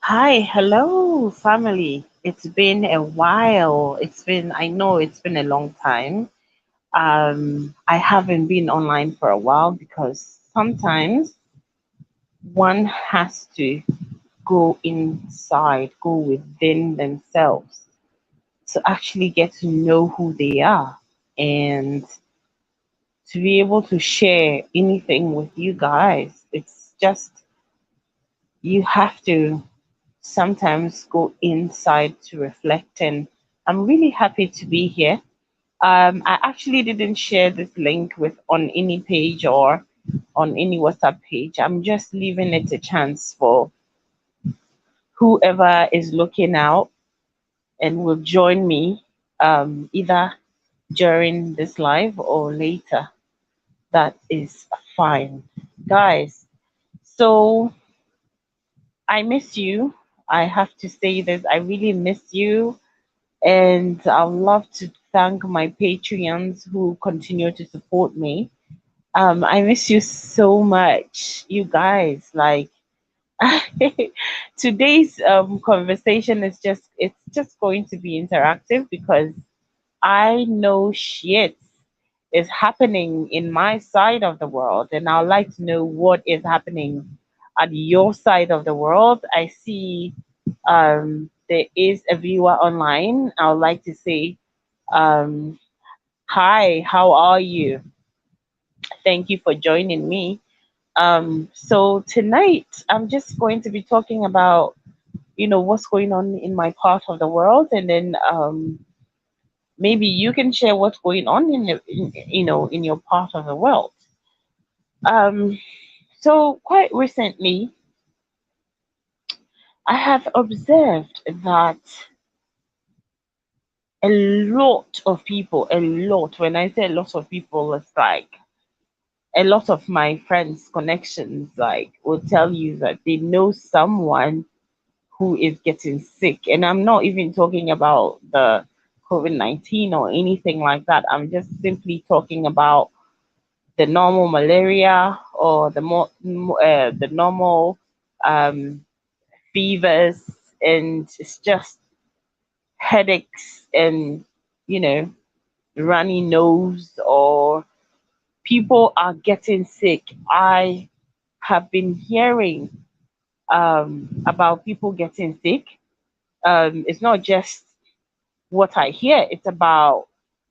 Hi, hello, family. It's been a while. I know it's been a long time. I haven't been online for a while because sometimes one has to go inside, go within themselves to actually get to know who they are and to be able to share anything with you guys. It's just, you have to sometimes go inside to reflect. And I'm really happy to be here. I actually didn't share this link with on any page or on any WhatsApp page. I'm just leaving it a chance for whoever is looking out and will join me either during this live or later. That is fine. Guys, so I miss you. I have to say this. I really miss you. And I'd love to thank my Patreons who continue to support me. I miss you so much, you guys. Like today's conversation it's just going to be interactive because I know shit is happening in my side of the world, and I'd like to know what is happening at your side of the world. I see there is a viewer online. I would like to say, um, hi, how are you? Thank you for joining me. So tonight I'm just going to be talking about, what's going on in my part of the world, and then maybe you can share what's going on in your part of the world. Um, so quite recently, I have observed that a lot of people, a lot, when I say a lot of people, it's like a lot of my friends' connections, like, will tell you that they know someone who is getting sick. And I'm not even talking about the COVID-19 or anything like that. I'm just simply talking about the normal malaria or the normal um, fevers, and it's just headaches and you know runny nose, or people are getting sick. I have been hearing about people getting sick. It's not just what I hear, it's about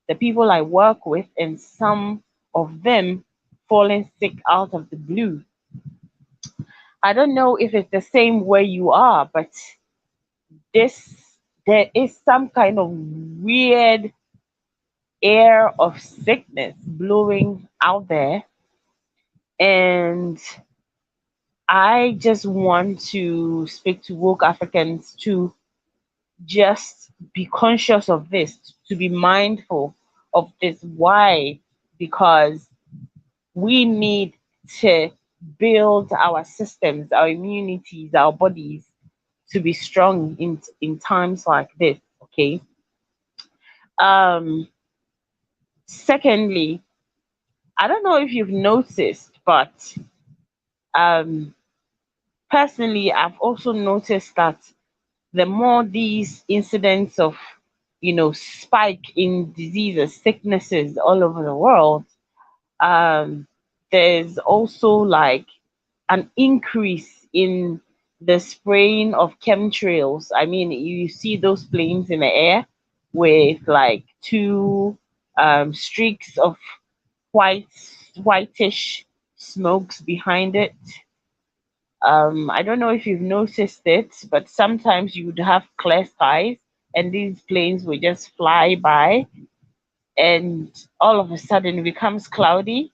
the people I work with, and some of them falling sick out of the blue. I don't know if it's the same where you are, but this there is some kind of weird air of sickness blowing out there, and I just want to speak to woke Africans to just be conscious of this, to be mindful of this. Why? Because we need to build our systems, our immunities, our bodies to be strong in times like this. Okay. Um, Secondly, I don't know if you've noticed, but um, personally, I've also noticed that the more these incidents of, spike in diseases, sicknesses all over the world, um, there's also like an increase in the spraying of chemtrails. I mean, you see those planes in the air with like two streaks of white, whitish smokes behind it. I don't know if you've noticed it, but sometimes you would have clear skies and these planes would just fly by, and all of a sudden it becomes cloudy,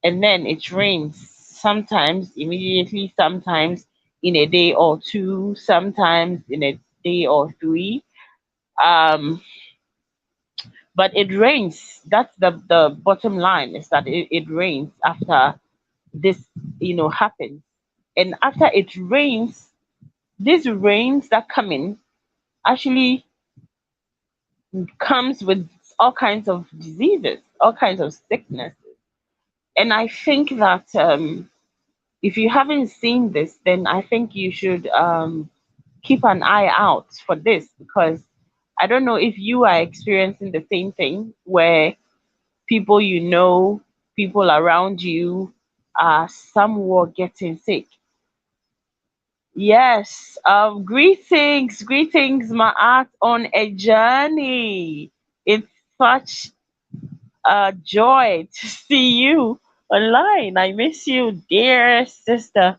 and then it rains, sometimes immediately, sometimes in a day or two, sometimes in a day or three. Um, but it rains. That's the bottom line, is that it rains after this, happens. And after it rains, these rains that come in actually comes with all kinds of diseases, all kinds of sicknesses. And I think that if you haven't seen this, then I think you should. keep an eye out for this, because I don't know if you are experiencing the same thing where people you know, people around you are somewhat getting sick. Yes, greetings, my art on a journey. It's such a joy to see you online. I miss you, dear sister.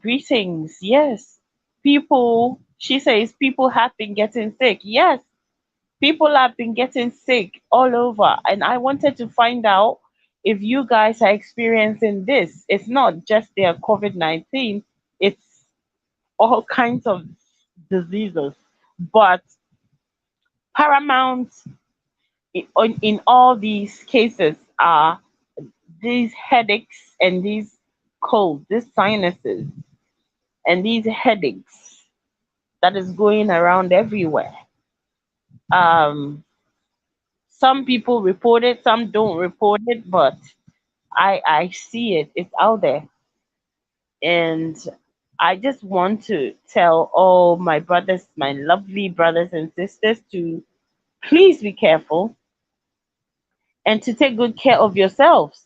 Greetings. Yes, people, she says, people have been getting sick. Yes, people have been getting sick all over. And I wanted to find out if you guys are experiencing this. It's not just their COVID-19, it's all kinds of diseases. But paramount in all these cases are these headaches and these colds, these sinuses, and these headaches that is going around everywhere. Um, some people report it, some don't report it, but I see it. It's out there, and I just want to tell all my brothers, my lovely brothers and sisters, to please be careful and to take good care of yourselves.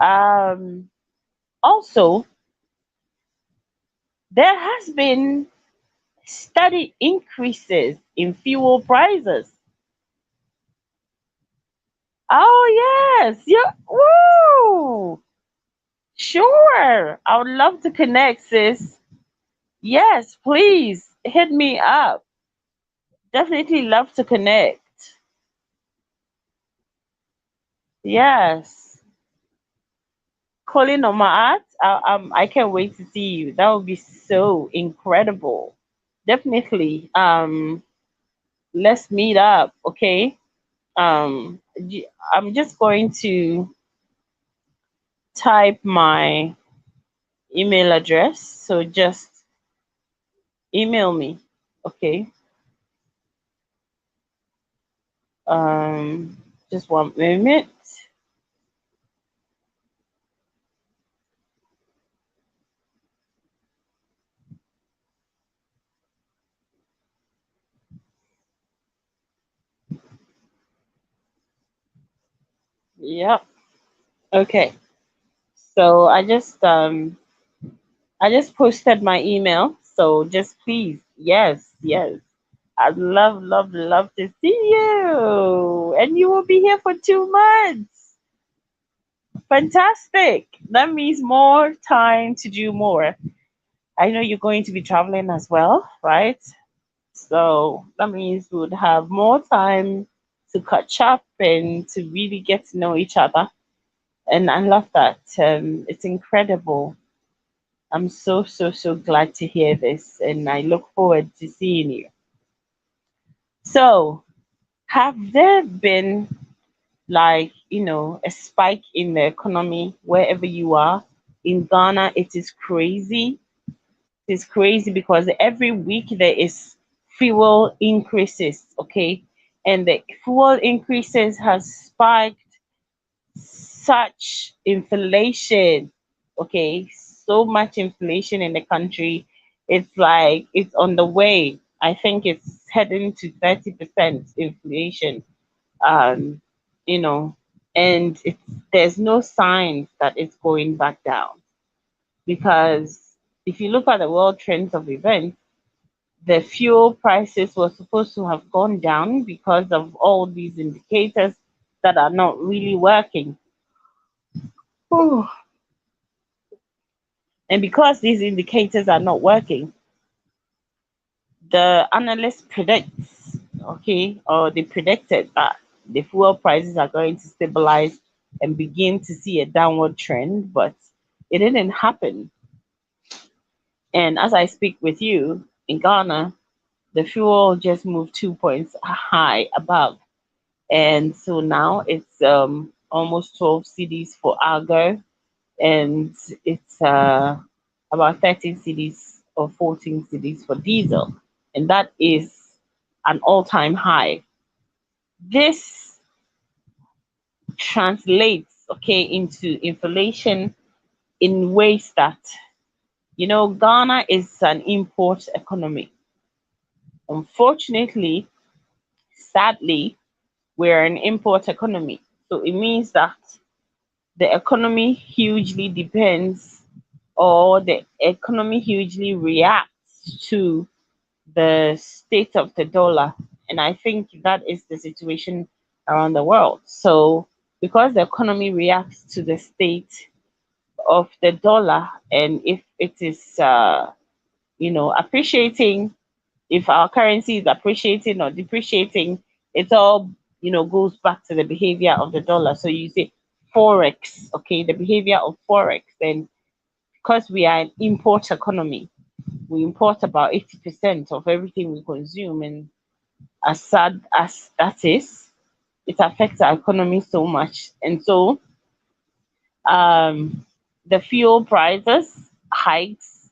Um, Also, there has been steady increases in fuel prices. Oh yes, yeah. Woo! Sure. I would love to connect, sis. Yes, please hit me up. Definitely love to connect. Yes. Calling on my art. I can't wait to see you. That would be so incredible. Definitely. Let's meet up, okay? I'm just going to type my email address. So just email me, okay? Um, just one moment. Yep. Okay. So I just posted my email. So just please, yes, yes. I'd love to see you. And you will be here for 2 months. Fantastic. That means more time to do more. I know you're going to be traveling as well, right? So that means we would have more time to catch up and to really get to know each other. And I love that. It's incredible. I'm so glad to hear this, and I look forward to seeing you. So, have there been, like, a spike in the economy wherever you are? In Ghana, it is crazy. It's crazy because every week there is fuel increases, okay? And the fuel increases has spiked such inflation, okay? So much inflation in the country. It's like it's on the way. I think it's heading to 30% inflation. Um, you know, and there's no signs that it's going back down, because if you look at the world trends of events, the fuel prices were supposed to have gone down because of all these indicators that are not really working. Whew. And because these indicators are not working, the analyst predicts, okay, or they predicted that the fuel prices are going to stabilize and begin to see a downward trend, but it didn't happen. And as I speak with you, in Ghana, the fuel just moved 2 points high above. And so now it's almost 12 cedis for Argo, and it's about 13 cedis or 14 cedis for diesel. And that is an all time high. This translates, okay, into inflation in ways that Ghana is an import economy. Unfortunately, sadly, we're an import economy. So it means that the economy hugely depends, or the economy hugely reacts to the state of the dollar. And I think that is the situation around the world. So because the economy reacts to the state of the dollar, and if it is appreciating, if our currency is appreciating or depreciating, it all goes back to the behavior of the dollar. So you say forex, okay, the behavior of forex. And because we are an import economy, we import about 80% of everything we consume, and as sad as that is, it affects our economy so much. And so um the fuel prices hikes,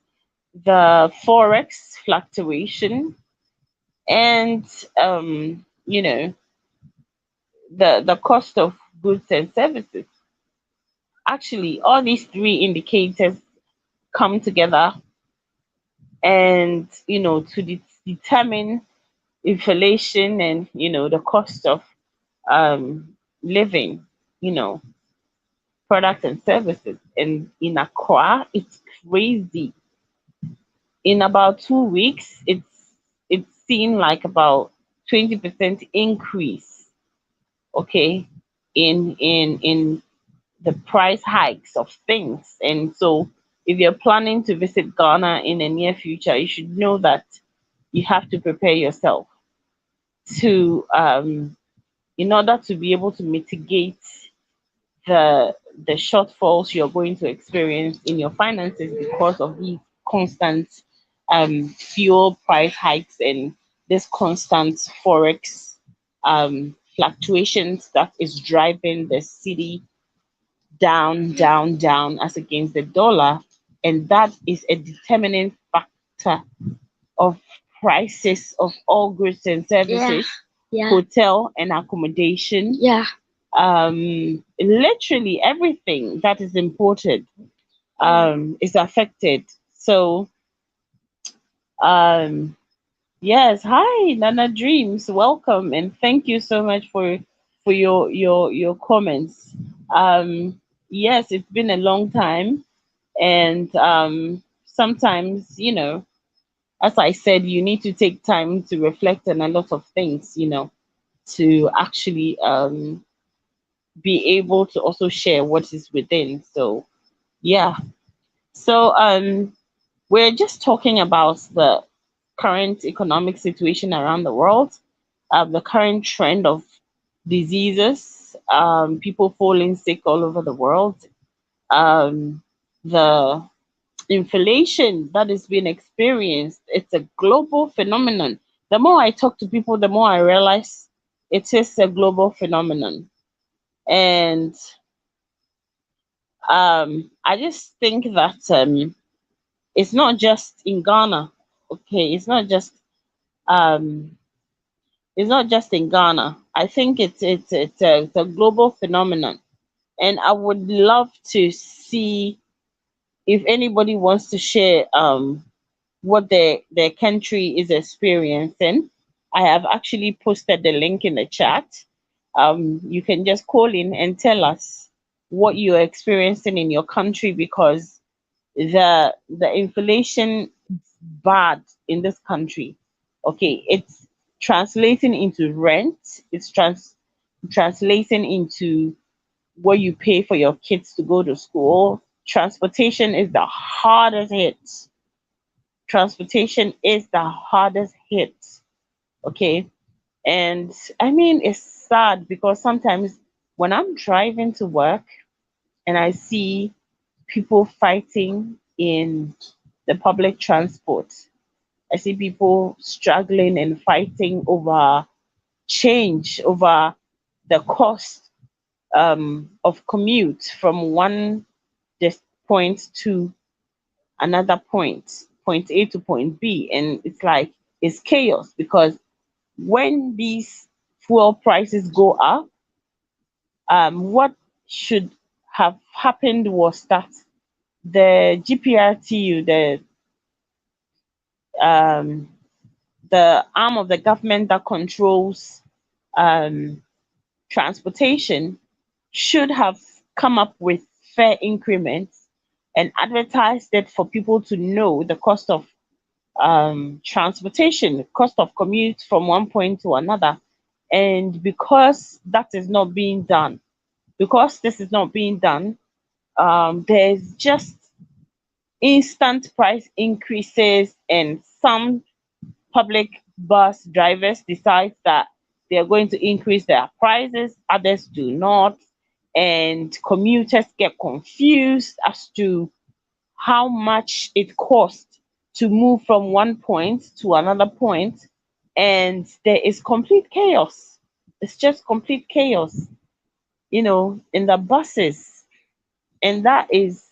the forex fluctuation, and the cost of goods and services. Actually, all these three indicators come together, and to determine inflation, and the cost of living, you know products and services. And in Accra, it's crazy. In about 2 weeks, it's seen like about 20% increase, okay, in the price hikes of things. And so if you're planning to visit Ghana in the near future, you should know that you have to prepare yourself to in order to be able to mitigate the shortfalls you're going to experience in your finances because of these constant fuel price hikes and this constant forex fluctuations that is driving the city down, down, down as against the dollar. And that is a determining factor of prices of all goods and Yeah. services, Yeah. hotel and accommodation, Yeah. literally everything that is imported is affected. So um yes, hi Nana Dreams, welcome, and thank you so much for your comments. Yes, it's been a long time, and sometimes, as I said, you need to take time to reflect on a lot of things, to actually be able to also share what is within. So yeah. So we're just talking about the current economic situation around the world, the current trend of diseases, people falling sick all over the world, um, the inflation that is being experienced. It's a global phenomenon. The more I talk to people, the more I realize it is a global phenomenon. And I just think that it's not just in Ghana. Okay, um it's not just in Ghana. I think it's a global phenomenon, and I would love to see if anybody wants to share what their country is experiencing. I have actually posted the link in the chat. You can just call in and tell us what you're experiencing in your country, because the inflation is bad in this country. Okay, it's translating into rent. It's translating into what you pay for your kids to go to school. Transportation is the hardest hit. Transportation is the hardest hit. Okay, and I mean it's sad because sometimes when I'm driving to work and I see people fighting in the public transport. I see people struggling and fighting over change, over the cost of commute from one point to another point A to point B. And it's like it's chaos because when these fuel prices go up, what should have happened was that the GPRTU, um, the arm of the government that controls um, transportation, should have come up with fair increments and advertised it for people to know the cost of transportation, cost of commute from one point to another. And because that is not being done, because this is not being done, there's just instant price increases, and some public bus drivers decide that they are going to increase their prices, others do not, and commuters get confused as to how much it costs to move from one point to another point, and there is complete chaos. It's just complete chaos, in the buses, and that is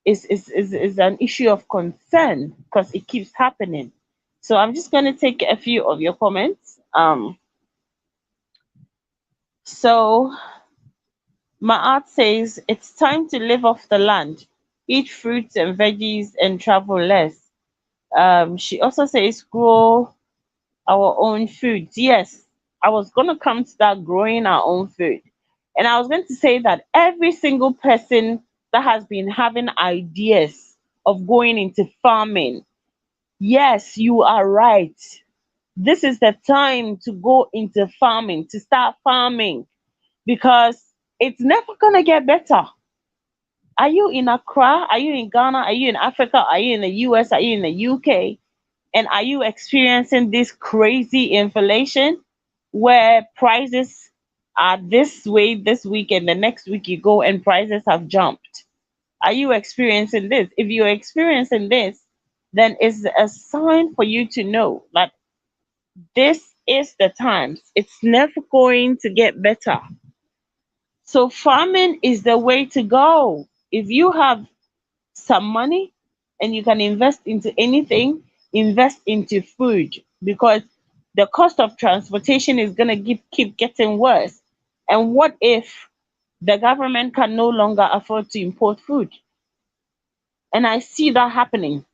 an issue of concern because it keeps happening. So I'm just going to take a few of your comments. So Maat says it's time to live off the land, eat fruits and veggies, and travel less. She also says grow our own foods. Yes, I was going to come to that, growing our own food. And I was going to say that every single person that has been having ideas of going into farming, yes, you are right. This is the time to go into farming, to start farming, because it's never going to get better. Are you in Accra? Are you in Ghana? Are you in Africa? Are you in the US? Are you in the UK? And are you experiencing this crazy inflation where prices are this way this week, and the next week you go and prices have jumped? Are you experiencing this? If you're experiencing this, then it's a sign for you to know that this is the times. It's never going to get better. So farming is the way to go. If you have some money and you can invest into anything, invest into food, because the cost of transportation is going to keep getting worse. And what if the government can no longer afford to import food? And I see that happening.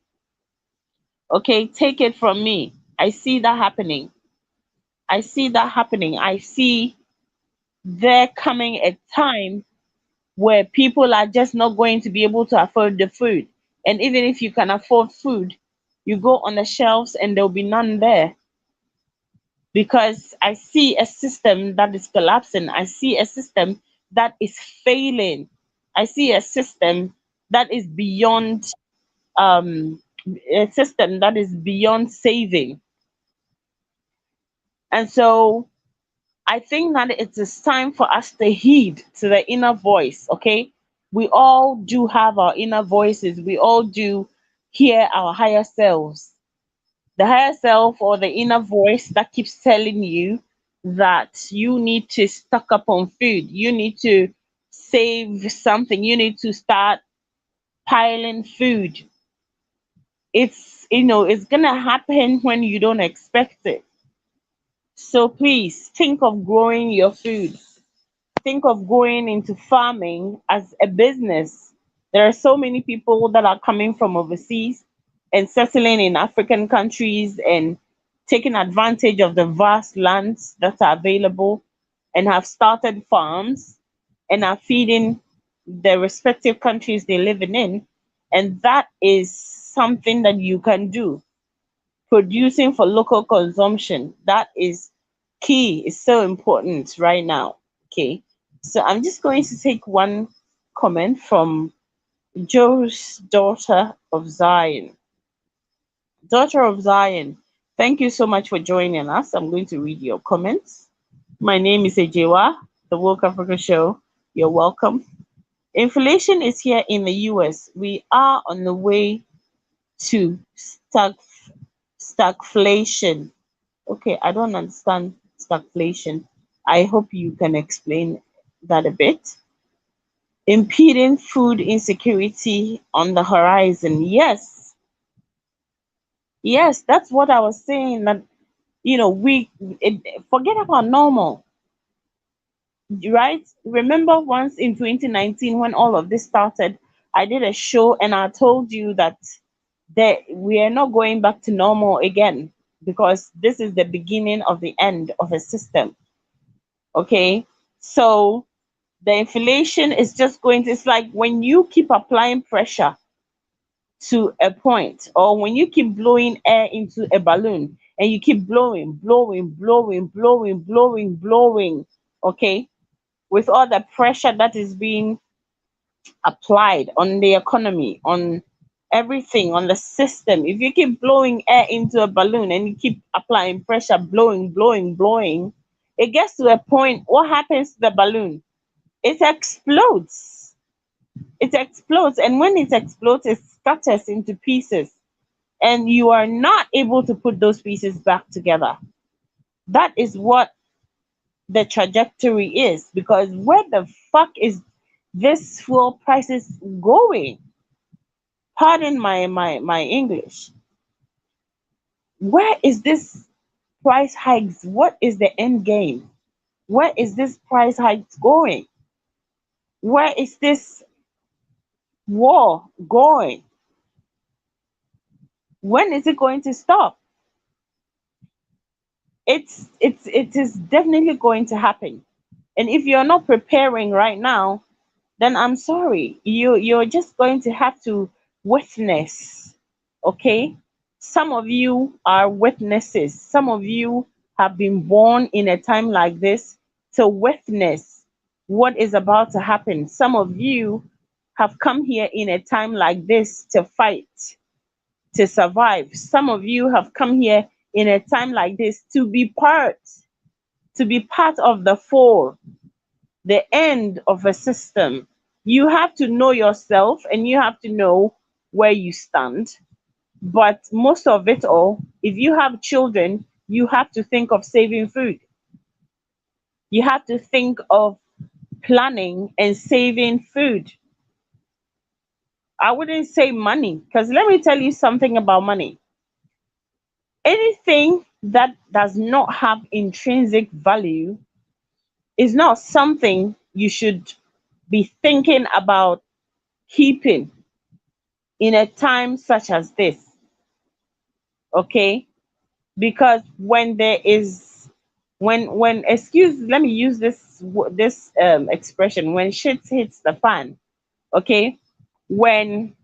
Okay, take it from me. I see that happening. I see that happening. I see there coming a time where people are just not going to be able to afford the food. And even if you can afford food, you go on the shelves and there'll be none there, because I see a system that is collapsing. I see a system that is failing. I see a system that is beyond saving. And so I think that it is time for us to heed to the inner voice, okay? We all do have our inner voices. We all do hear our higher selves. The higher self, or the inner voice that keeps telling you that you need to stock up on food, you need to save something, you need to start piling food. It's going to happen when you don't expect it. So please think of growing your food, think of going into farming as a business. There are so many people that are coming from overseas and settling in African countries and taking advantage of the vast lands that are available, and have started farms and are feeding the respective countries they're living in. And that is something that you can do, producing for local consumption. That is key, is so important right now. Okay. So I'm just going to take one comment from Joe's daughter of Zion. Daughter of Zion, thank you so much for joining us. I'm going to read your comments. My name is Ejewa, the Woke Africa Show. You're welcome. Inflation is here in the US. We are on the way to stagflation. Okay, I don't understand stagflation. I hope you can explain that a bit. Impeding food insecurity on the horizon. Yes, yes, that's what I was saying. That forget about normal, right? Remember once in 2019 when all of this started, I did a show and I told you that we are not going back to normal again, because this is the beginning of the end of a system. Okay, so the inflation is just going to, it's like when you keep applying pressure to a point, or when you keep blowing air into a balloon and you keep blowing, okay, with all the pressure that is being applied on the economy, on everything, on the system. If you keep blowing air into a balloon and you keep applying pressure, blowing, it gets to a point. What happens to the balloon? It explodes. It explodes. And when it explodes, it scatters into pieces. And you are not able to put those pieces back together. That is what the trajectory is. Because where the fuck is this fuel prices going? Pardon my English. Where is this price hikes? What is the end game? Where is this price hikes going? Where is this war going? When is it going to stop? It is definitely going to happen. And if you're not preparing right now, then I'm sorry. You're just going to have to witness. Okay? Some of you are witnesses. Some of you have been born in a time like this to witness what is about to happen. Some of you have come here in a time like this to fight, to survive. Some of you have come here in a time like this to be part of the fall, the end of a system. You have to know yourself and you have to know where you stand. But most of it all, if you have children, you have to think of saving food. You have to think of planning and saving food. I wouldn't say money, because let me tell you something about money. Anything that does not have intrinsic value is not something you should be thinking about keeping in a time such as this. Okay, because when there is, when excuse, let me use this expression, when shit hits the fan. Okay, when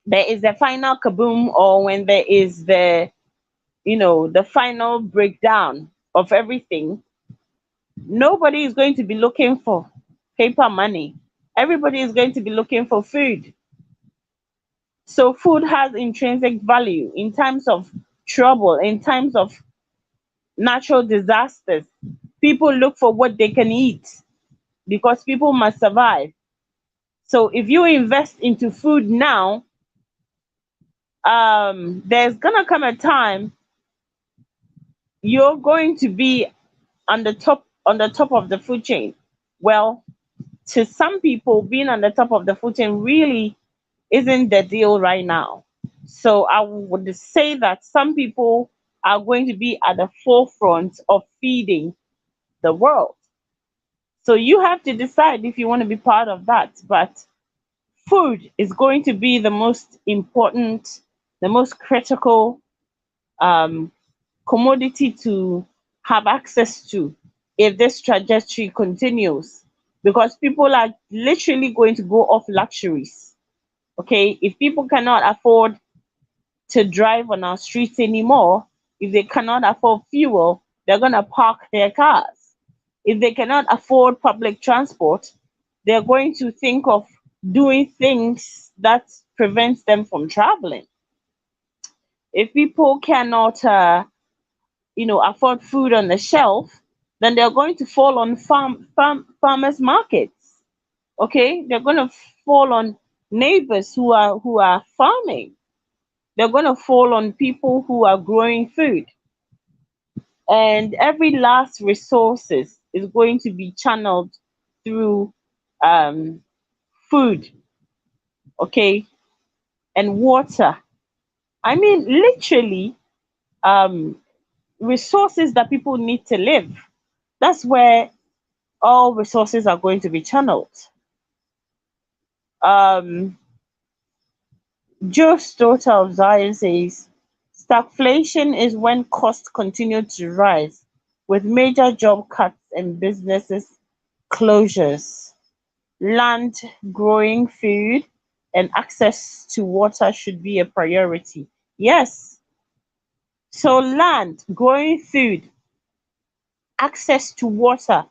there is the final kaboom, or when there is the, the final breakdown of everything, nobody is going to be looking for paper money. Everybody is going to be looking for food. So food has intrinsic value in times of trouble, in times of natural disasters. People look for what they can eat because people must survive. So if you invest into food now, there's gonna come a time you're going to be on the top of the food chain. Well, to some people, being on the top of the food chain really isn't the deal right now. So I would say that some people are going to be at the forefront of feeding the world. So you have to decide if you want to be part of that. But food is going to be the most important, the most critical um, commodity to have access to if this trajectory continues, because people are literally going to go off luxuries. Okay, if people cannot afford to drive on our streets anymore, if they cannot afford fuel, they're going to park their cars. If they cannot afford public transport, they're going to think of doing things that prevents them from traveling. If people cannot afford food on the shelf, then they're going to fall on farmers markets. Okay, they're going to fall on neighbors who are farming. They're going to fall on people who are growing food, and every last resources is going to be channeled through um, food. Okay, and water. I mean, literally, um, resources that people need to live. That's where all resources are going to be channeled. Um, Joe's daughter of Zion says, stagflation is when costs continue to rise, with major job cuts and businesses closures. Land, growing food, and access to water should be a priority. Yes, so land, growing food, access to water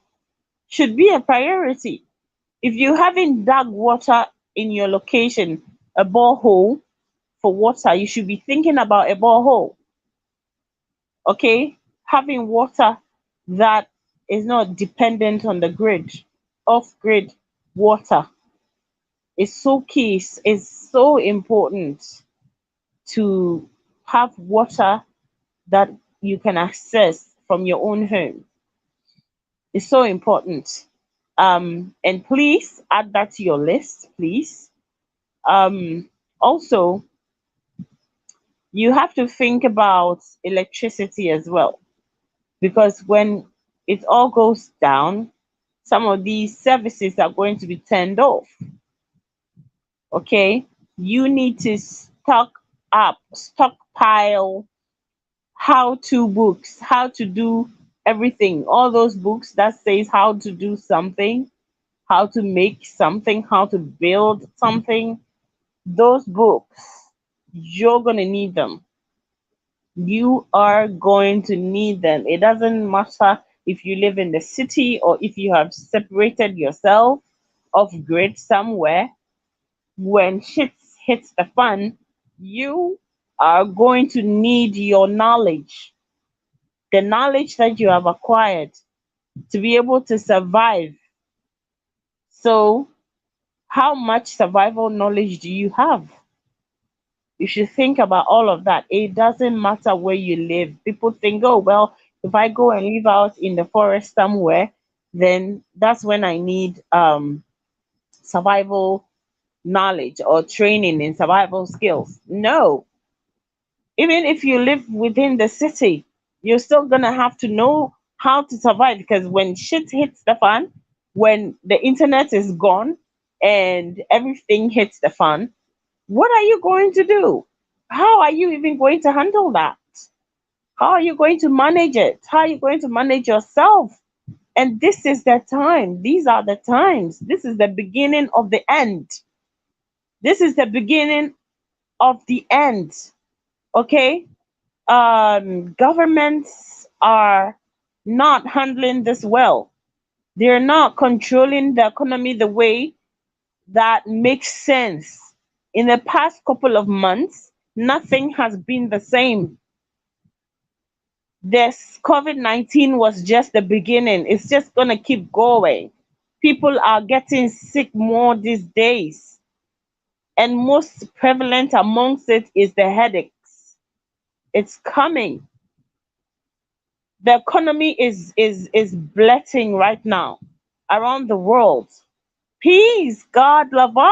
should be a priority. If you haven't dug water in your location, a borehole for water, you should be thinking about a borehole. Okay, having water that is not dependent on the grid, off grid water is so key, is so important to have water that you can access from your own home. It's so important. And please add that to your list, please. Also, you have to think about electricity as well, because when it all goes down, some of these services are going to be turned off. Okay, you need to stockpile how to books, how to do everything, all those books that says how to do something, how to make something, how to build something. Those books, you're going to need them. You are going to need them. It doesn't matter if you live in the city or if you have separated yourself off grid somewhere. When shit hits the fan, you are going to need your knowledge, the knowledge that you have acquired to be able to survive. So, how much survival knowledge do you have? You should think about all of that. It doesn't matter where you live. People think, oh, well, if I go and live out in the forest somewhere, then that's when I need survival knowledge or training in survival skills. No, even if you live within the city, you're still gonna have to know how to survive, because when shit hits the fan, when the internet is gone and everything hits the fan, what are you going to do? How are you even going to handle that? How are you going to manage it? How are you going to manage yourself? And this is the time. These are the times. This is the beginning of the end. This is the beginning of the end. Okay? Governments are not handling this well. They're not controlling the economy the way that makes sense. In the past couple of months, nothing has been the same. This COVID-19 was just the beginning. It's just going to keep going. People are getting sick more these days, and most prevalent amongst it is the headaches. It's coming. The economy is blessing right now around the world. Peace, God, lava.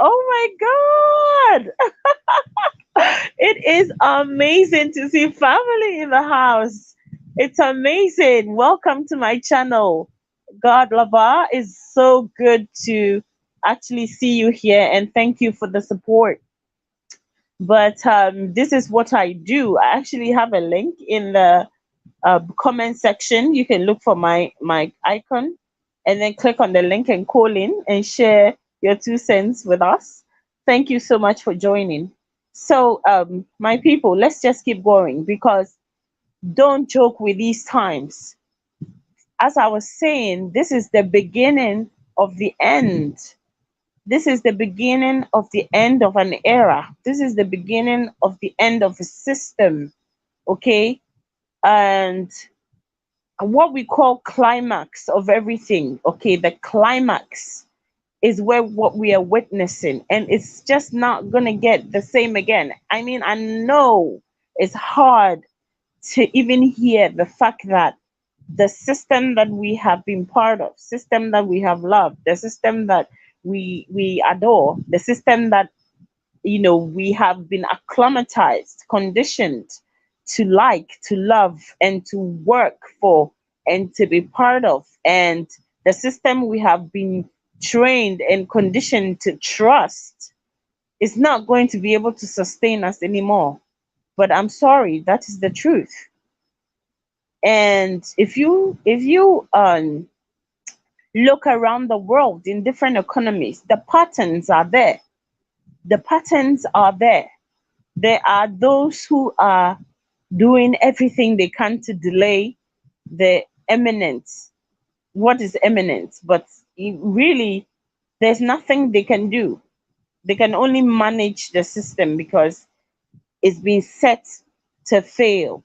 Oh my God. It is amazing to see family in the house. It's amazing. Welcome to my channel. God Lava, is so good to actually see you here, and thank you for the support. But this is what I do. I actually have a link in the comment section. You can look for my icon and then click on the link and call in and share your 2 cents with us. Thank you so much for joining. So, my people, let's just keep going, because don't joke with these times. As I was saying, this is the beginning of the end. This is the beginning of the end of an era. This is the beginning of the end of a system. Okay. And what we call climax of everything, okay, the climax is where what we are witnessing, and it's just not gonna get the same again. I mean, I know it's hard to even hear the fact that the system that we have been part of, system that we have loved, the system that we adore, the system that we have been acclimatized, conditioned to like, to love, and to work for, and to be part of, and the system we have been trained and conditioned to trust is not going to be able to sustain us anymore. But I'm sorry, that is the truth. And if you look around the world in different economies, the patterns are there. The patterns are there. There are those who are doing everything they can to delay the imminent, what is imminent, but really, there's nothing they can do. They can only manage the system because it's been set to fail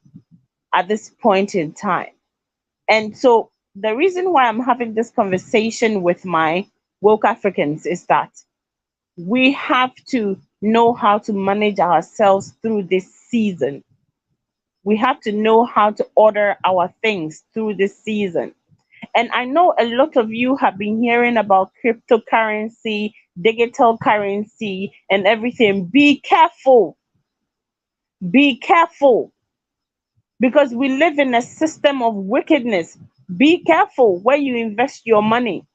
at this point in time. And so the reason why I'm having this conversation with my woke Africans is that we have to know how to manage ourselves through this season. We have to know how to order our things through this season. And I know a lot of you have been hearing about cryptocurrency, digital currency, and everything. Be careful. Be careful, because we live in a system of wickedness. Be careful where you invest your money.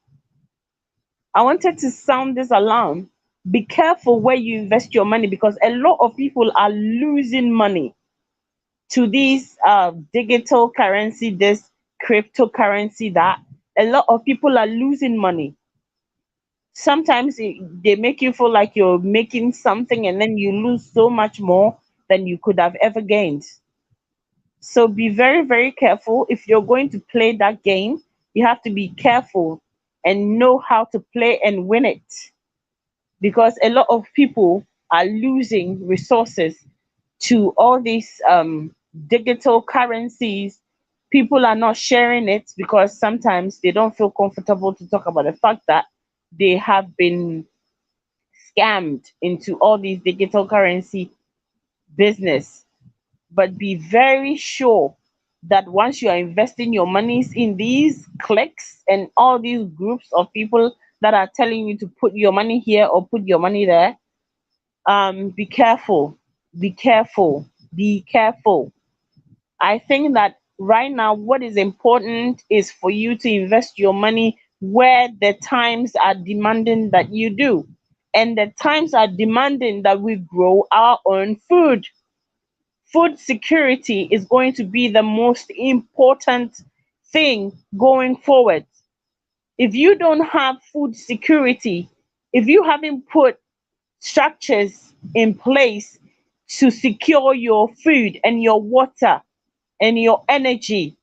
I wanted to sound this alarm. Be careful where you invest your money, because a lot of people are losing money to these digital currency, this cryptocurrency, that a lot of people are losing money. Sometimes they make you feel like you're making something, and then you lose so much more than you could have ever gained. So be very, very careful. If you're going to play that game, you have to be careful and know how to play and win it, because a lot of people are losing resources to all these digital currencies. People are not sharing it because sometimes they don't feel comfortable to talk about the fact that they have been scammed into all these digital currency business. But be very sure that once you are investing your monies in these cliques and all these groups of people that are telling you to put your money here or put your money there, be careful, be careful, be careful. I think that right now, what is important is for you to invest your money where the times are demanding that you do. And the times are demanding that we grow our own food. Food security is going to be the most important thing going forward. If you don't have food security, if you haven't put structures in place to secure your food and your water and your energy,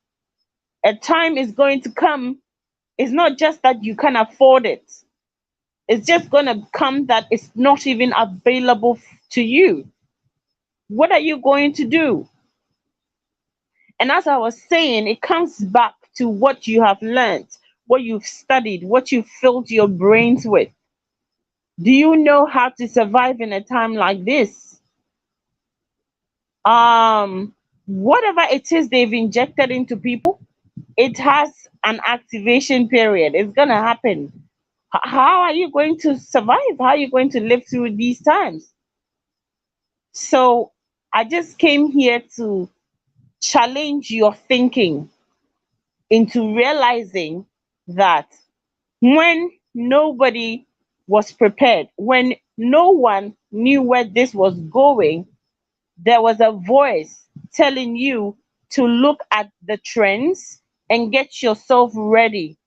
a time is going to come. It's not just that you can afford it, it's just going to come that it's not even available to you. What are you going to do? And as I was saying, it comes back to what you have learned, what you've studied, what you've filled your brains with. Do you know how to survive in a time like this? Whatever it is they've injected into people, it has an activation period. It's gonna happen. How are you going to survive? How are you going to live through these times? So I just came here to challenge your thinking into realizing that when nobody was prepared, when no one knew where this was going, there was a voice telling you to look at the trends and get yourself ready.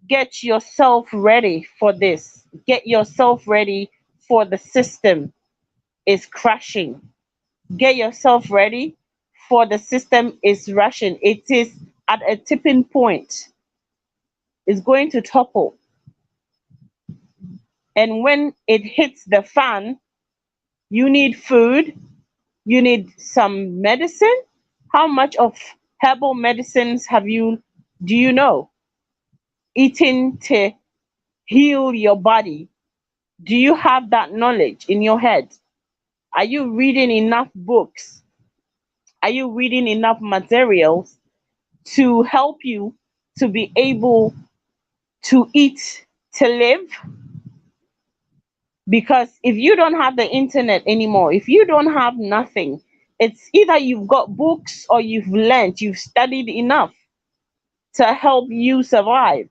Get yourself ready for this. Get yourself ready for the system is crashing. Get yourself ready for the system is rushing. It is at a tipping point. It's going to topple. And when it hits the fan, you need food, you need some medicine. How much of herbal medicines have you, do you know, eaten to heal your body? Do you have that knowledge in your head? Are you reading enough books? Are you reading enough materials to help you to be able to eat to live? Because if you don't have the internet anymore, if you don't have nothing, it's either you've got books or you've learned, you've studied enough to help you survive.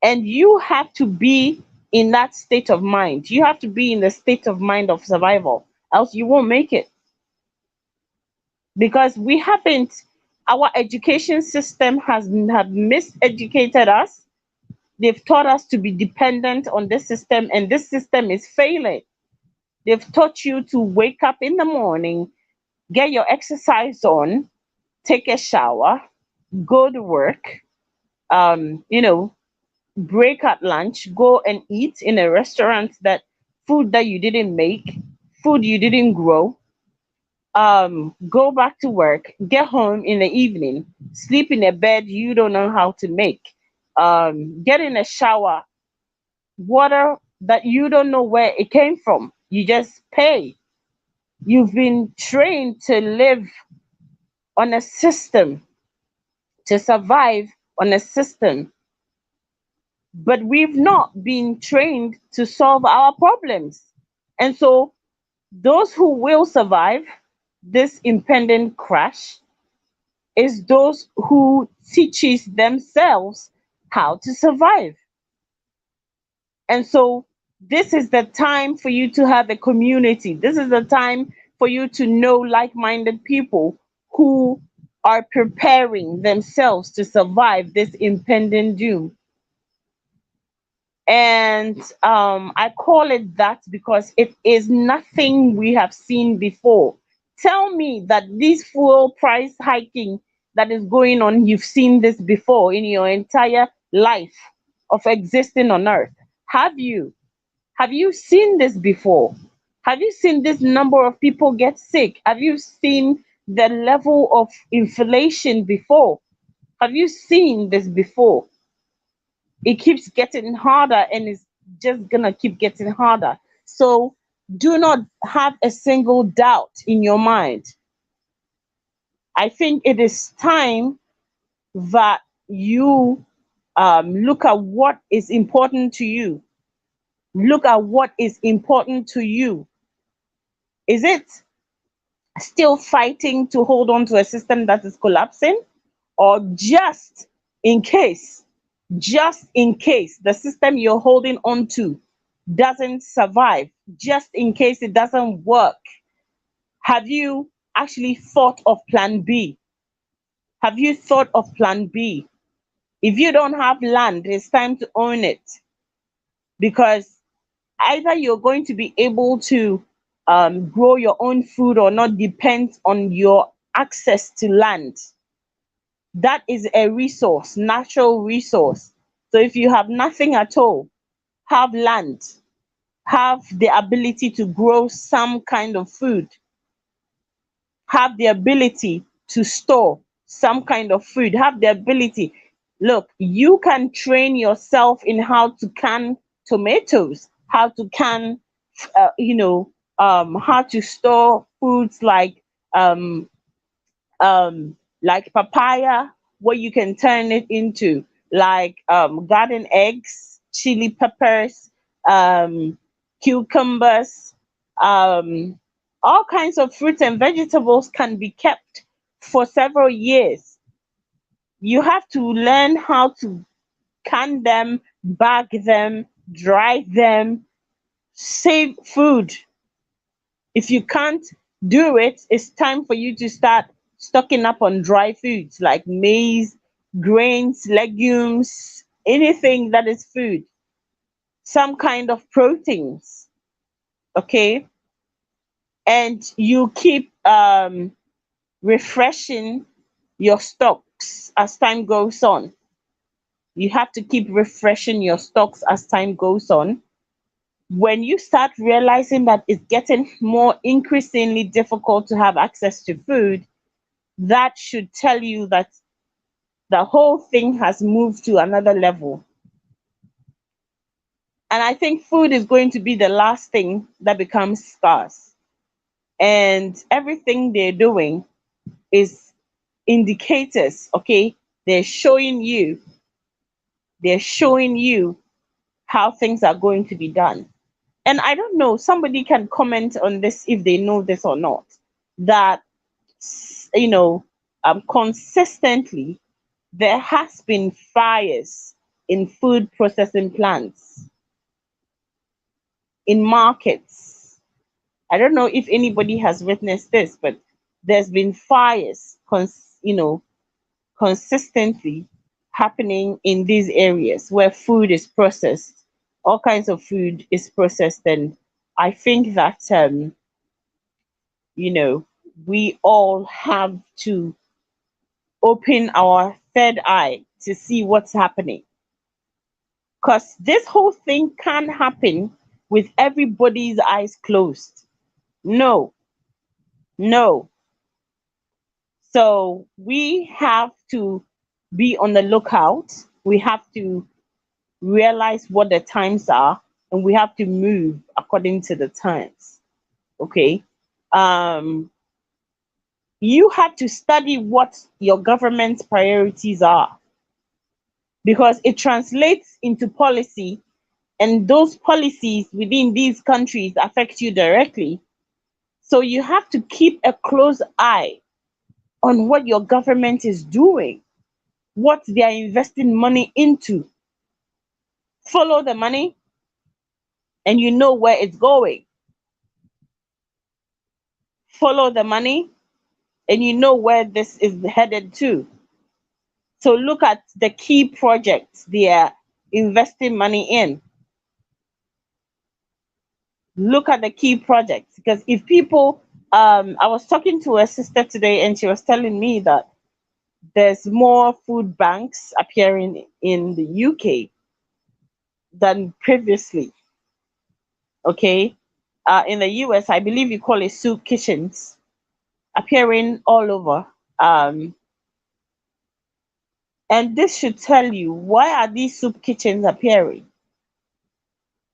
And you have to be in that state of mind. You have to be in the state of mind of survival, else you won't make it. Because we haven't, our education system has have miseducated us. They've taught us to be dependent on this system, and this system is failing. They've taught you to wake up in the morning, get your exercise on, take a shower, go to work, you know, break at lunch, go and eat in a restaurant, that food that you didn't make, food you didn't grow, go back to work, get home in the evening, sleep in a bed you don't know how to make, get in a shower, water that you don't know where it came from. You just pay. You've been trained to live on a system, to survive on a system, but we've not been trained to solve our problems. And so, those who will survive this impending crash is those who teaches themselves how to survive. And so this is the time for you to have a community. This is the time for you to know like-minded people who are preparing themselves to survive this impending doom. And I call it that because it is nothing we have seen before. Tell me that this fuel price hiking that is going on, you've seen this before in your entire life of existing on earth. Have you? Have you seen this before? Have you seen this number of people get sick? Have you seen the level of inflation before? Have you seen this before? It keeps getting harder, and it's just gonna keep getting harder. So do not have a single doubt in your mind. I think it is time that you look at what is important to you. Look at what is important to you. Is it still fighting to hold on to a system that is collapsing? Or in case, just in case the system you're holding on to doesn't survive, just in case it doesn't work, have you actually thought of plan B? Have you thought of plan B? If you don't have land, it's time to own it, because either you're going to be able to grow your own food or not depend on your access to land. That is a resource, natural resource. So if you have nothing at all, have land, have the ability to grow some kind of food, have the ability to store some kind of food, have the ability. Look, you can train yourself in how to can tomatoes, how to can, how to store foods um, like papaya, what you can turn it into, like garden eggs, chili peppers, um, cucumbers, um, all kinds of fruits and vegetables can be kept for several years. You have to learn how to can them, bag them, dry them, save food. If you can't do it, it's time for you to start stocking up on dry foods like maize, grains, legumes, anything that is food, some kind of proteins. Okay. And you keep refreshing your stocks as time goes on. You have to keep refreshing your stocks as time goes on. When you start realizing that it's getting more increasingly difficult to have access to food, that should tell you that the whole thing has moved to another level. And I think food is going to be the last thing that becomes scarce. And everything they're doing is indicators, okay? They're showing you, they're showing you how things are going to be done. And I don't know, somebody can comment on this if they know this or not. That, you know, consistently there has been fires in food processing plants, in markets. I don't know if anybody has witnessed this, but there's been fires, consistently happening in these areas where food is processed. All kinds of food is processed, and I think that you know we all have to open our third eye to see what's happening, because this whole thing can't happen with everybody's eyes closed. No, no. So we have to be on the lookout. We have to realize what the times are, and we have to move according to the times. Okay. Um, you have to study what your government's priorities are, because it translates into policy, and those policies within these countries affect you directly. So you have to keep a close eye on what your government is doing, what they are investing money into. Follow the money, and you know where it's going. Follow the money, and you know where this is headed to. So look at the key projects they are investing money in. Look at the key projects, because if people, I was talking to a sister today, and she was telling me that there's more food banks appearing in the UK than previously. Okay, in the US, I believe you call it soup kitchens, appearing all over. Um, and this should tell you, why are these soup kitchens appearing?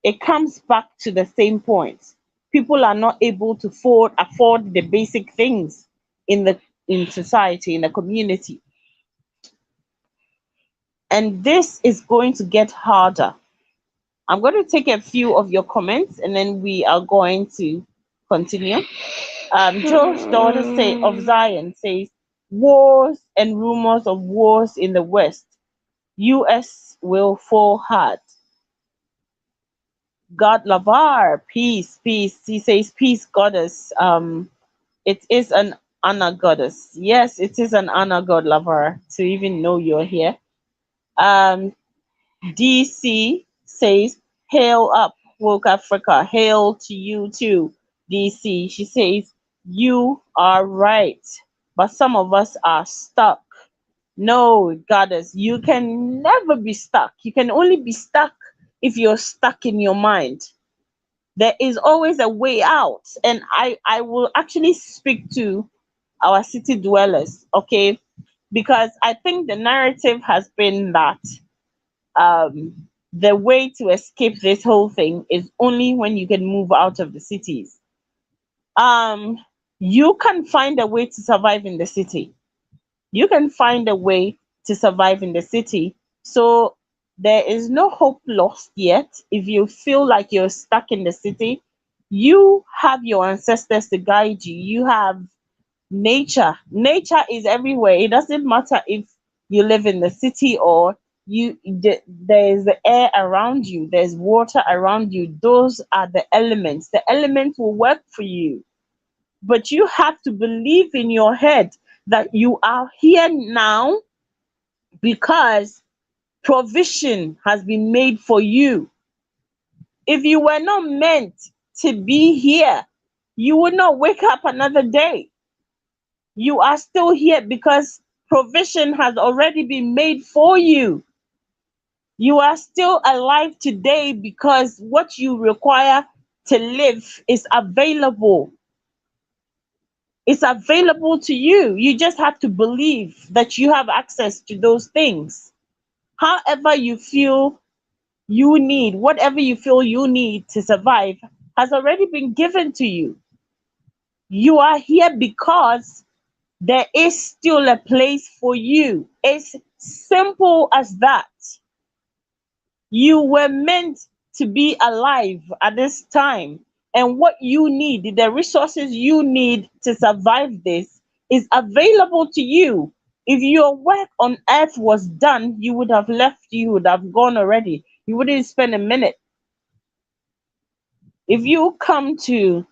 It comes back to the same point. People are not able to afford the basic things in the in society, in the community. And this is going to get harder. I'm going to take a few of your comments, and then we are going to continue. Joe's daughter of Zion says, wars and rumors of wars in the West. US will fall hard. God Lavar, peace, peace. He says, peace, goddess. It is an honor, goddess. Yes, it is an honor, God Lavar, to even know you're here. Um, DC says, hail up, woke Africa. Hail to you too, DC. She says, you are right, but some of us are stuck. No, goddess, you can never be stuck. You can only be stuck if you're stuck in your mind. There is always a way out. And I will actually speak to our city dwellers, okay? Because I think the narrative has been that the way to escape this whole thing is only when you can move out of the cities. Um, you can find a way to survive in the city. You can find a way to survive in the city. So there is no hope lost yet. If you feel like you're stuck in the city, you have your ancestors to guide you. You have nature. Nature is everywhere. It doesn't matter if you live in the city or there's the air around you, there's water around you. Those are the elements. The elements will work for you, but you have to believe in your head that you are here now because provision has been made for you. If you were not meant to be here, you would not wake up another day. You are still here because provision has already been made for you. You are still alive today because what you require to live is available. It's available to you. You just have to believe that you have access to those things. However, you feel you need, whatever you feel you need to survive, has already been given to you. You are here because there is still a place for you. It's simple as that. You were meant to be alive at this time. And what you need, the resources you need to survive this, is available to you. If your work on earth was done, you would have left, you would have gone already. You wouldn't spend a minute. If you come to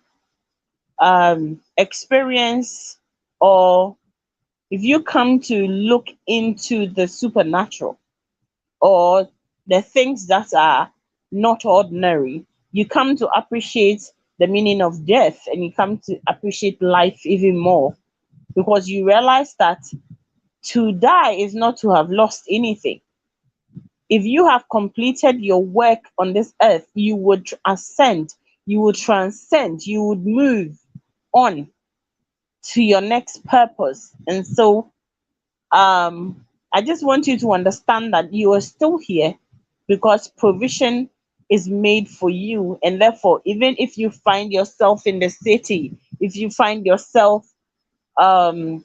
experience, or if you come to look into the supernatural, or the things that are not ordinary, you come to appreciate the meaning of death, and you come to appreciate life even more, because you realize that to die is not to have lost anything. If you have completed your work on this earth, you would ascend, you would transcend, you would move on to your next purpose. And so I just want you to understand that you are still here because provision is made for you. And therefore, even if you find yourself in the city, if you find yourself um,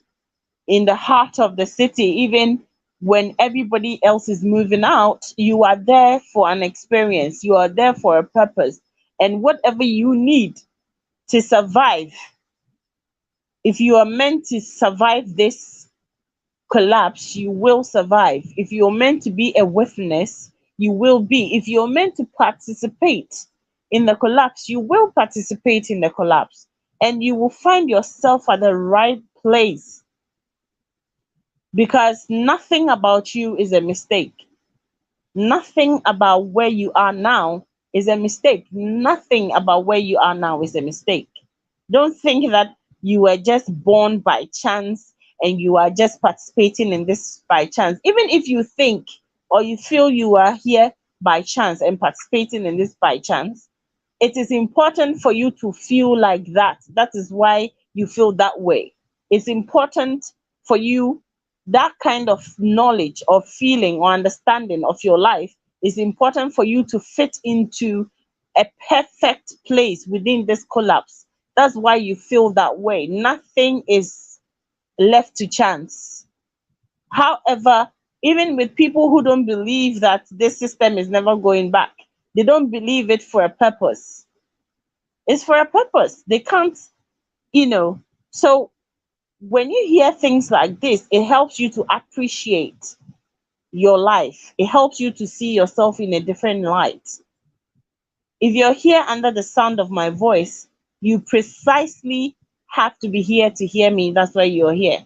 in the heart of the city, even when everybody else is moving out, you are there for an experience, you are there for a purpose. And whatever you need to survive, if you are meant to survive this collapse, you will survive. If you're meant to be a witness, you will be. If you're meant to participate in the collapse, you will participate in the collapse. And you will find yourself at the right place, because nothing about you is a mistake. Nothing about where you are now is a mistake. Nothing about where you are now is a mistake. Don't think that you were just born by chance and you are just participating in this by chance. Even if you think or you feel you are here by chance and participating in this by chance, it is important for you to feel like that. That is why you feel that way. It's important for you, that kind of knowledge or feeling or understanding of your life is important for you to fit into a perfect place within this collapse. That's why you feel that way. Nothing is left to chance. However, even with people who don't believe that this system is never going back, they don't believe it for a purpose. It's for a purpose. They can't, you know. So when you hear things like this, it helps you to appreciate your life. It helps you to see yourself in a different light. If you're here under the sound of my voice, you precisely have to be here to hear me. That's why you're here.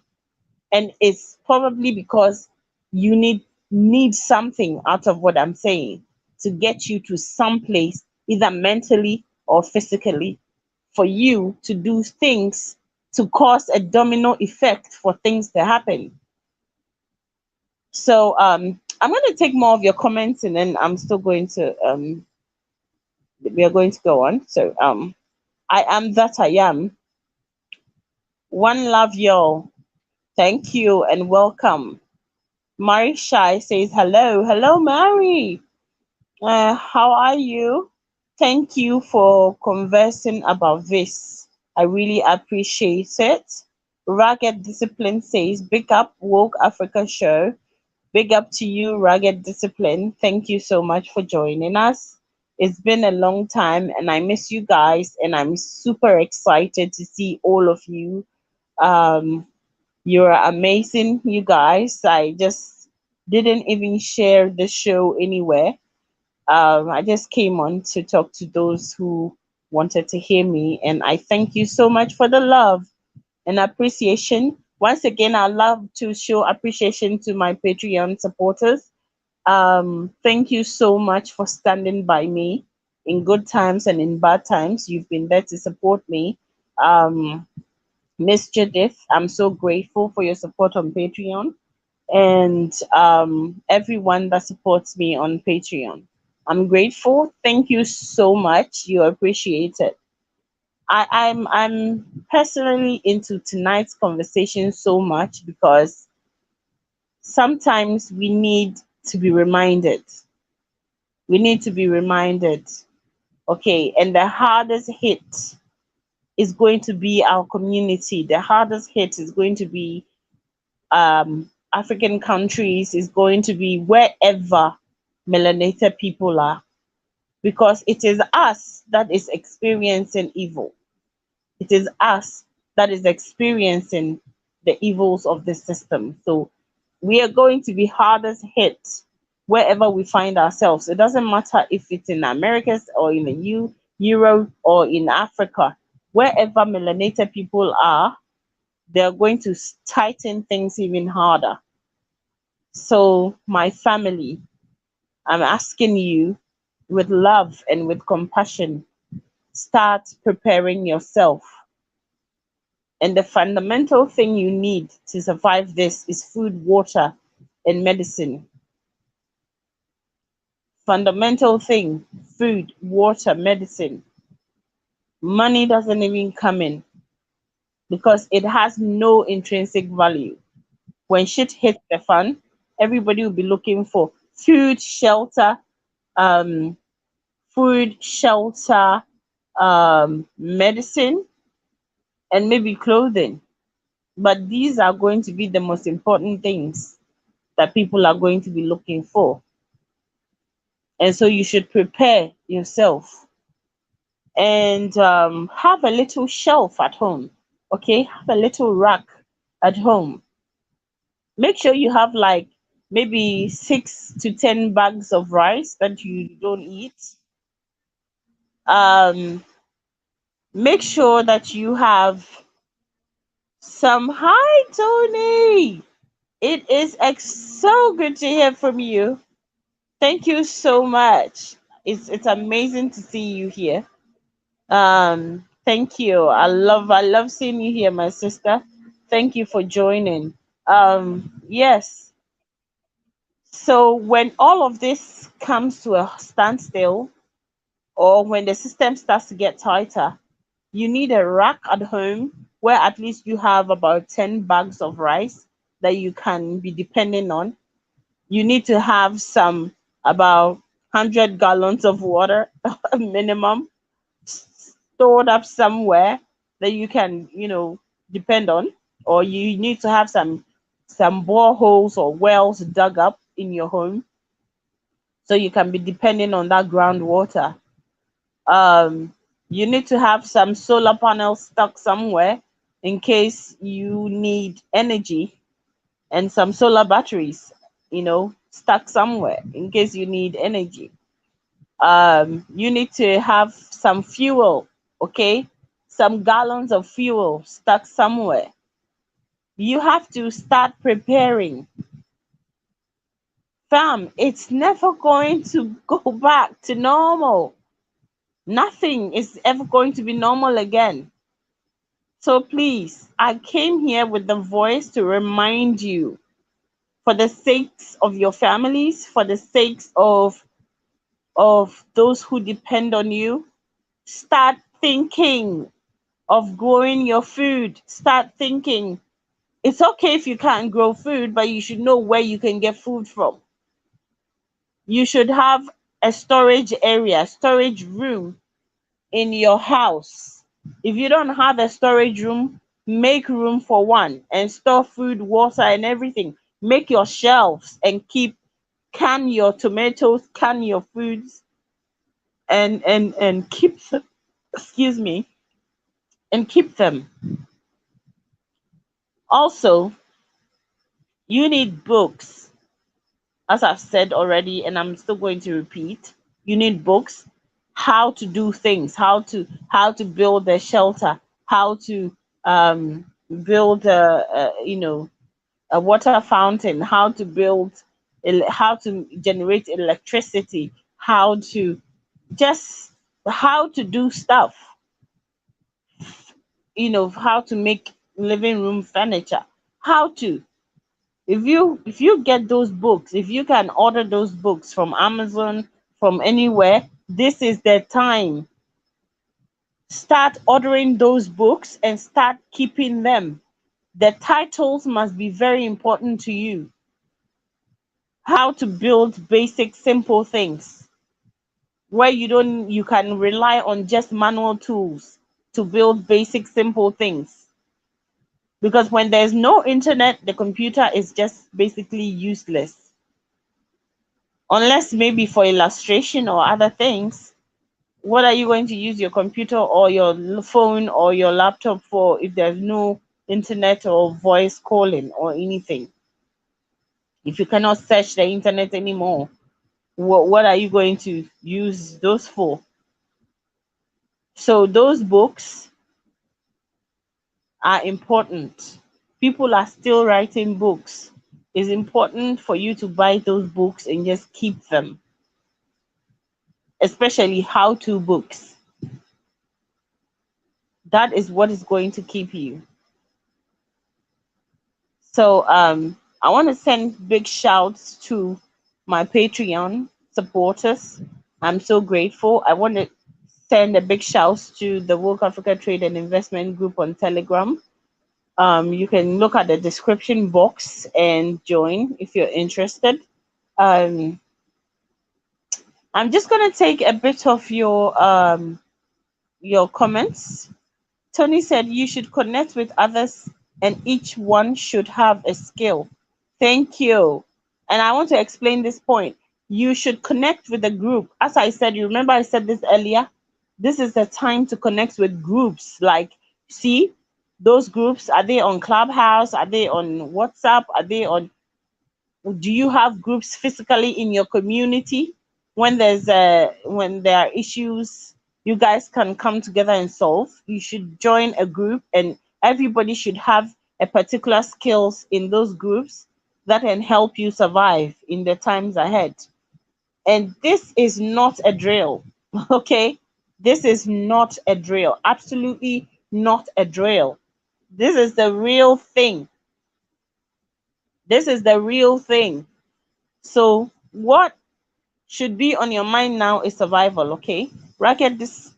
And it's probably because you need something out of what I'm saying to get you to some place, either mentally or physically, for you to do things to cause a domino effect for things to happen. So I'm going to take more of your comments, and then I'm still going to we are going to go on. So I am that I am. One love, y'all. Thank you and welcome. Mari Shai says hello. Hello, Mary. How are you? Thank you for conversing about this. I really appreciate it. Ragged Discipline says, big up Woke Africa Show. Big up to you, Ragged Discipline. Thank you so much for joining us. It's been a long time and I miss you guys, and I'm super excited to see all of you. Um, you're amazing, you guys. I just didn't even share the show anywhere. I just came on to talk to those who wanted to hear me, and I thank you so much for the love and appreciation. Once again, I love to show appreciation to my Patreon supporters. Thank you so much for standing by me in good times and in bad times. You've been there to support me. Um, Miss Judith, I'm so grateful for your support on Patreon, and everyone that supports me on Patreon. I'm grateful. Thank you so much. You appreciate it. I'm personally into tonight's conversation so much because sometimes we need to be reminded. We need to be reminded. Okay, and the hardest hit is going to be our community. The hardest hit is going to be African countries, is going to be wherever melanated people are, because it is us that is experiencing evil. It is us that is experiencing the evils of the system. So we are going to be hardest hit wherever we find ourselves. It doesn't matter if it's in Americas or in the Europe or in Africa. Wherever melanated people are, they're going to tighten things even harder. So, my family, I'm asking you with love and with compassion, start preparing yourself. And the fundamental thing you need to survive this is food, water, and medicine. Fundamental thing: food, water, medicine. Money doesn't even come in because it has no intrinsic value. When shit hits the fan, everybody will be looking for food, shelter, um, medicine, and maybe clothing. But these are going to be the most important things that people are going to be looking for. And so you should prepare yourself and have a little shelf at home. Okay, have a little rack at home. Make sure you have like maybe 6 to 10 bags of rice that you don't eat. Um, make sure that you have some. Hi, Tony. It is so good to hear from you. Thank you so much. It's amazing to see you here. Thank you. I love seeing you here, my sister. Thank you for joining. Yes. So when all of this comes to a standstill, or when the system starts to get tighter, you need a rack at home where at least you have about 10 bags of rice that you can be depending on. You need to have some about 100 gallons of water minimum stored up somewhere that you can, depend on, or you need to have some boreholes or wells dug up in your home so you can be depending on that groundwater. Um, you need to have some solar panels stuck somewhere in case you need energy, and some solar batteries, stuck somewhere in case you need energy. You need to have some fuel, okay? Some gallons of fuel stuck somewhere. You have to start preparing. Fam, it's never going to go back to normal. Nothing is ever going to be normal again. So please, I came here with the voice to remind you, for the sakes of your families, for the sakes of those who depend on you, start thinking of growing your food. Start thinking it's okay if you can't grow food, but you should know where you can get food from. You should have a storage area, storage room in your house. If you don't have a storage room, make room for one and store food, water, and everything. Make your shelves and can your tomatoes, can your foods, and keep them, excuse me, and keep them. Also, you need books, as I've said already, and I'm still going to repeat. You need books, how to do things, how to build a shelter, how to build a water fountain, how to how to generate electricity, just how to do stuff, how to make living room furniture, how to. If you get those books, if you can order those books from Amazon, from anywhere, this is the time. Start ordering those books and start keeping them. The titles must be very important to you. How to build basic simple things where you can rely on just manual tools to build basic simple things. Because when there's no internet, the computer is just basically useless, unless maybe for illustration or other things. What are you going to use your computer or your phone or your laptop for if there's no internet or voice calling or anything. If you cannot search the internet anymore, what are you going to use those for? So those books are important. People are still writing books. It's important for you to buy those books and just keep them, especially how to books. That is what is going to keep you. So I want to send big shouts to my Patreon supporters. I'm so grateful. I want to send a big shout to the Woke Africa Trade and Investment Group on Telegram. You can look at the description box and join if you're interested. Um, I'm just gonna take a bit of your comments. Tony said you should connect with others and each one should have a skill. Thank you. And I want to explain this point. You should connect with the group. As I said, you remember I said this earlier? This is the time to connect with groups. Like, see, those groups, are they on Clubhouse? Are they on WhatsApp? Are they on, do you have groups physically in your community? When there are issues you guys can come together and solve, you should join a group, and everybody should have a particular skills in those groups that can help you survive in the times ahead. And this is not a drill. Okay, this is not a drill, absolutely not a drill. This is the real thing. This is the real thing. So what should be on your mind now is survival. Okay, Racket, this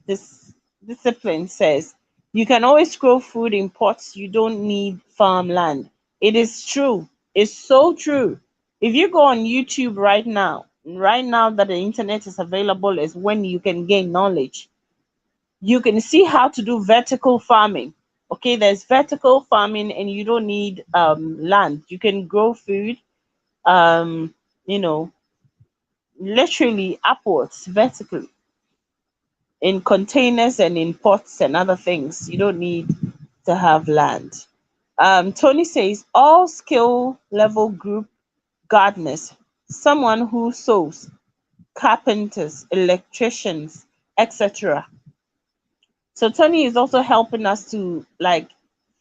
discipline says you can always grow food in pots, you don't need farmland. It is true. It's so true. If you go on YouTube right now that the internet is available is when you can gain knowledge. You can see how to do vertical farming. Okay, there's vertical farming and you don't need land. You can grow food, um you know literally upwards vertically in containers and in pots and other things. You don't need to have land. Tony says all skill level group gardeners, someone who sews, carpenters, electricians, etc. So Tony is also helping us to like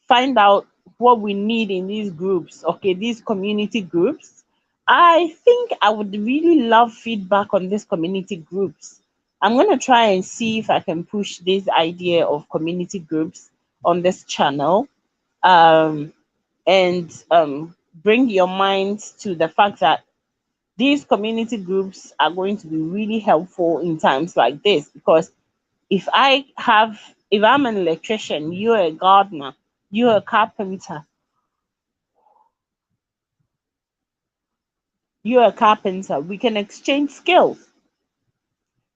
find out what we need in these groups, okay, these community groups. I think I would really love feedback on these community groups. I'm going to try and see if I can push this idea of community groups on this channel, um, and bring your minds to the fact that these community groups are going to be really helpful in times like this, because if I'm an electrician, you're a gardener, you're a carpenter, we can exchange skills.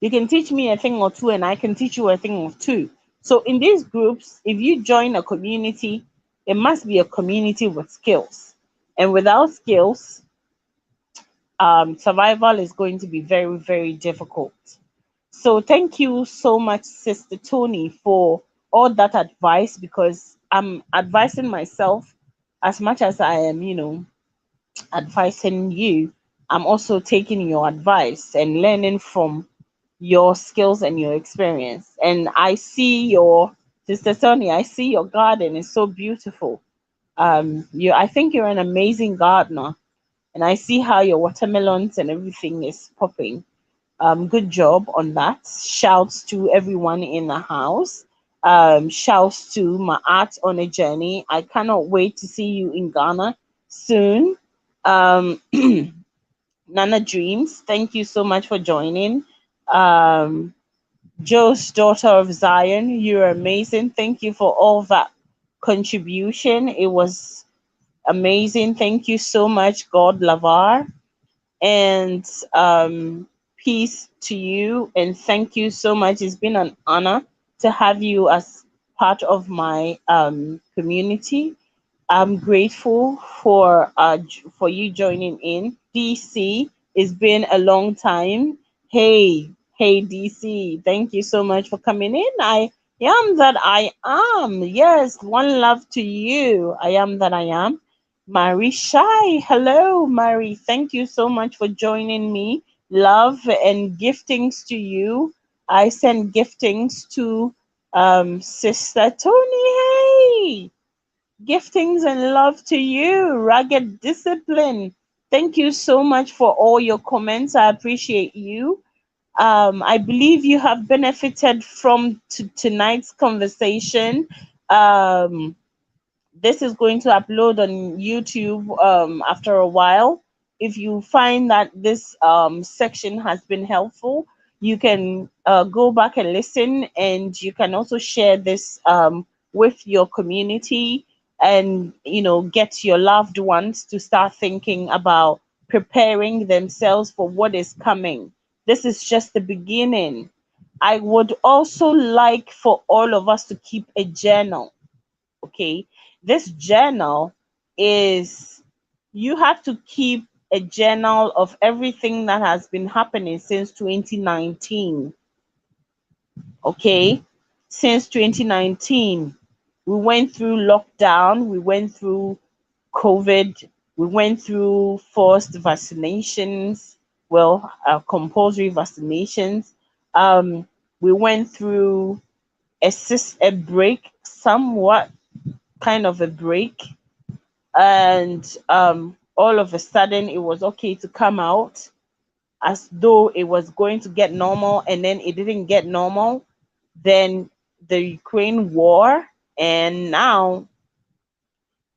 You can teach me a thing or two, and I can teach you a thing or two. So in these groups, if you join a community, it must be a community with skills. And without skills, survival is going to be very, very difficult. So thank you so much, Sister Tony, for all that advice, because I'm advising myself as much as I am, advising you. I'm also taking your advice and learning from your skills and your experience. And I see your, Sister Tony, I see your garden is so beautiful. I think you're an amazing gardener, and I see how your watermelons and everything is popping. Good job on that. Shouts to everyone in the house. Shouts to my art on a journey. I cannot wait to see you in Ghana soon. Um, Nana Dreams, thank you so much for joining. Um, Joe's daughter of Zion, you're amazing. Thank you for all that contribution. It was amazing. Thank you so much, God Lavar. And peace to you. And thank you so much. It's been an honor to have you as part of my community. I'm grateful for you joining in. DC, it's been a long time. Hey, DC, thank you so much for coming in. I I am that I am. Yes, one love to you. I am that I am. Marie Shy. Hello, Marie. Thank you so much for joining me. Love and giftings to you. I send giftings to Sister Tony. Hey, giftings and love to you. Rugged Discipline. Thank you so much for all your comments. I appreciate you. I believe you have benefited from tonight's conversation. Um, this is going to upload on YouTube after a while. If you find that this section has been helpful, you can go back and listen, and you can also share this with your community, and get your loved ones to start thinking about preparing themselves for what is coming. This is just the beginning. I would also like for all of us to keep a journal. Okay, this journal is, you have to keep a journal of everything that has been happening since 2019. Okay, since 2019 we went through lockdown, we went through COVID, we went through forced vaccinations, well, compulsory vaccinations. We went through a break, somewhat kind of a break, and all of a sudden it was okay to come out as though it was going to get normal, and then it didn't get normal. Then the Ukraine war, and now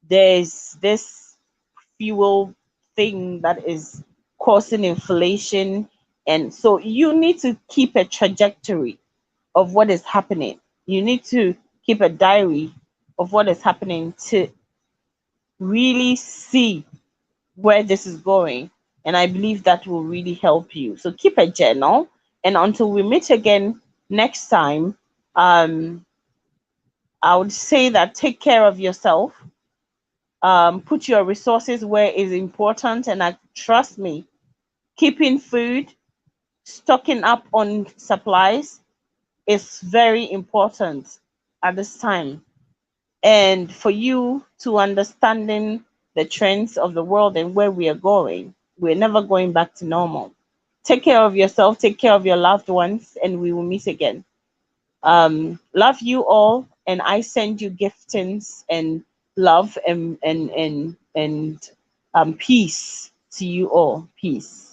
there's this fuel thing that is causing inflation. And so you need to keep a trajectory of what is happening. You need to keep a diary of what is happening to really see where this is going. And I believe that will really help you. So keep a journal. And until we meet again next time, um, I would say that take care of yourself. Put your resources where is important. And trust me, keeping food, stocking up on supplies is very important at this time. And for you to understanding the trends of the world and where we are going, we're never going back to normal. Take care of yourself, take care of your loved ones, and we will meet again. Love you all, and I send you giftings and love and peace to you all. Peace.